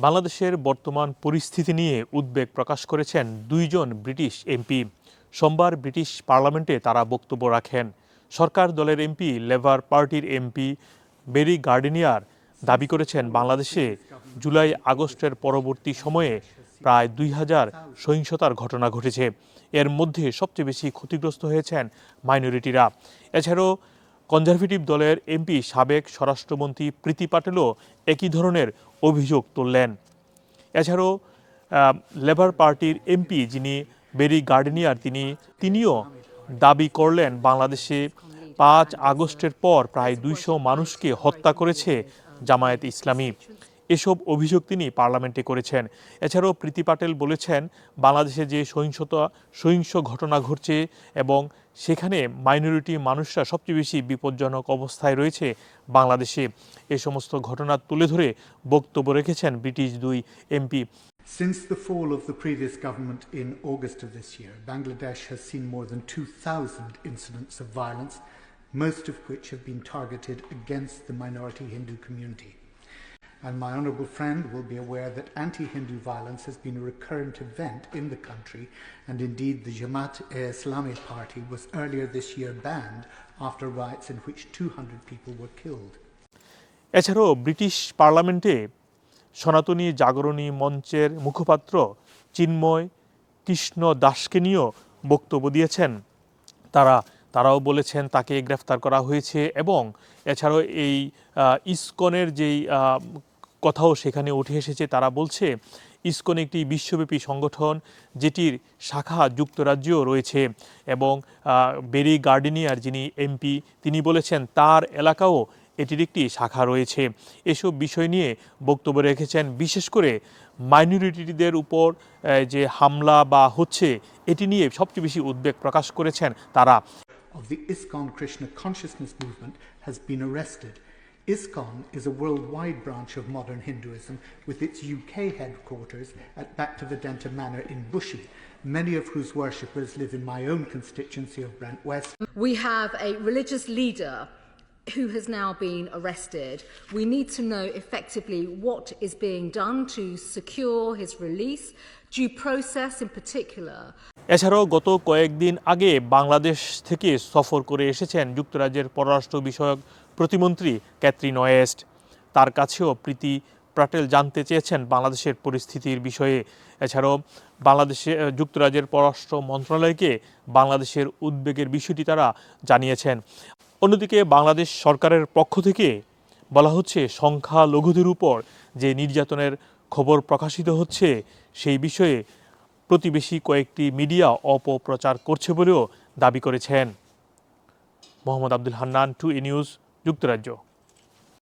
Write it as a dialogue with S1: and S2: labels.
S1: বাংলাদেশের বর্তমান পরিস্থিতি নিয়ে উদ্বেগ প্রকাশ করেছেন দুইজন ব্রিটিশ এমপি। সোমবার ব্রিটিশ পার্লামেন্টে তারা বক্তব্য রাখেন। সরকার দলের এমপি লেবার পার্টির এমপি বেরি গার্ডিনিয়ার দাবি করেছেন বাংলাদেশে জুলাই আগস্টের পরবর্তী সময়ে প্রায় 2000 সহিংসতার ঘটনা ঘটেছে। এর মধ্যে সবচেয়ে বেশি ক্ষতিগ্রস্ত হয়েছেন মাইনরিটিরা। এছাড়াও কনজারভেটিভ দলের এমপি সাবেক স্বরাষ্ট্রমন্ত্রী প্রীতি পাটেলও একই ধরনের অভিযোগ তুললেন। এছাড়াও লেবার পার্টির এমপি যিনি বেরি গার্ডিনিয়ার তিনিও দাবি করলেন বাংলাদেশে 5 আগস্টের পর প্রায় 200 মানুষকে হত্যা করেছে জামায়াত ইসলামী। এসব অভিযোগ তিনি পার্লামেন্টে করেছেন। এছাড়াও প্রীতি পাটেল বলেছেন বাংলাদেশে যে সহিংস ঘটনা ঘটছে এবং সেখানে মাইনরিটি মানুষরা সবচেয়ে বেশি বিপজ্জনক অবস্থায় রয়েছে বাংলাদেশে। এই সমস্ত ঘটনা তুলে ধরে বক্তব্য রেখেছেন ব্রিটিশ দুই MP.
S2: Since the fall of the previous government in August of this year, Bangladesh has seen more than 2,000 incidents of violence, most of which have been targeted against the minority Hindu community. And my honourable friend will be aware that anti-Hindu violence has been a recurrent event in the country, and indeed the Jamaat-e-Islami party was earlier this year banned after riots in which 200 people were killed.
S1: এছাড়াও British পার্লামেন্টে সনাতনী জাগরণী মঞ্চের মুখপাত্র চিন্ময় কৃষ্ণ দাসকে নিয়েও বক্তব্য দিয়েছেন। তারাও বলেছেন তাকে গ্রেফতার করা হয়েছে এবং এছাড়াও এই ইসকনের যেই কথাও সেখানে উঠে এসেছে। তারা বলছে ইসকন একটি বিশ্বব্যাপী সংগঠন যেটির শাখা যুক্তরাজ্যেও রয়েছে এবং বেরি গার্ডিনিয়ার যিনি এমপি তিনি বলেছেন তার এলাকাও এটির একটি শাখা রয়েছে। এসব বিষয় নিয়ে বক্তব্য রেখেছেন। বিশেষ করে মাইনরিটিদের উপর যে হামলা বা হচ্ছে এটি নিয়ে সবচেয়ে বেশি উদ্বেগ প্রকাশ করেছেন তারা।
S2: Of the ISKCON Krishna consciousness movement has been arrested. ISKCON is a worldwide branch of modern Hinduism with its UK headquarters at Bhaktivedanta Manor in Bushi, many of whose worshippers live in my own constituency of Brent West.
S3: We have a religious leader who has now been arrested. We need to know effectively what is being done to secure his release, due process in particular.
S1: এছাড়াও গত কয়েকদিন আগে বাংলাদেশ থেকে সফর করে এসেছেন যুক্তরাজ্যের পররাষ্ট্র বিষয়ক প্রতিমন্ত্রী ক্যাথরিন ওয়েস্ট। তার কাছেও প্রীতি পাটেল জানতে চেয়েছেন বাংলাদেশের পরিস্থিতির বিষয়ে। এছাড়াও যুক্তরাজ্যের পররাষ্ট্র মন্ত্রণালয়কে বাংলাদেশের উদ্বেগের বিষয়টি তারা জানিয়েছেন। অন্যদিকে বাংলাদেশ সরকারের পক্ষ থেকে বলা হচ্ছে সংখ্যালঘুদের উপর যে নির্যাতনের খবর প্রকাশিত হচ্ছে সেই বিষয়ে প্রতিবেশী কয়েকটি মিডিয়া অপপ্রচার করছে বলেও দাবি করেছেন। মোহাম্মদ আব্দুল হান্নান, 2A নিউজ, যুক্তরাজ্য।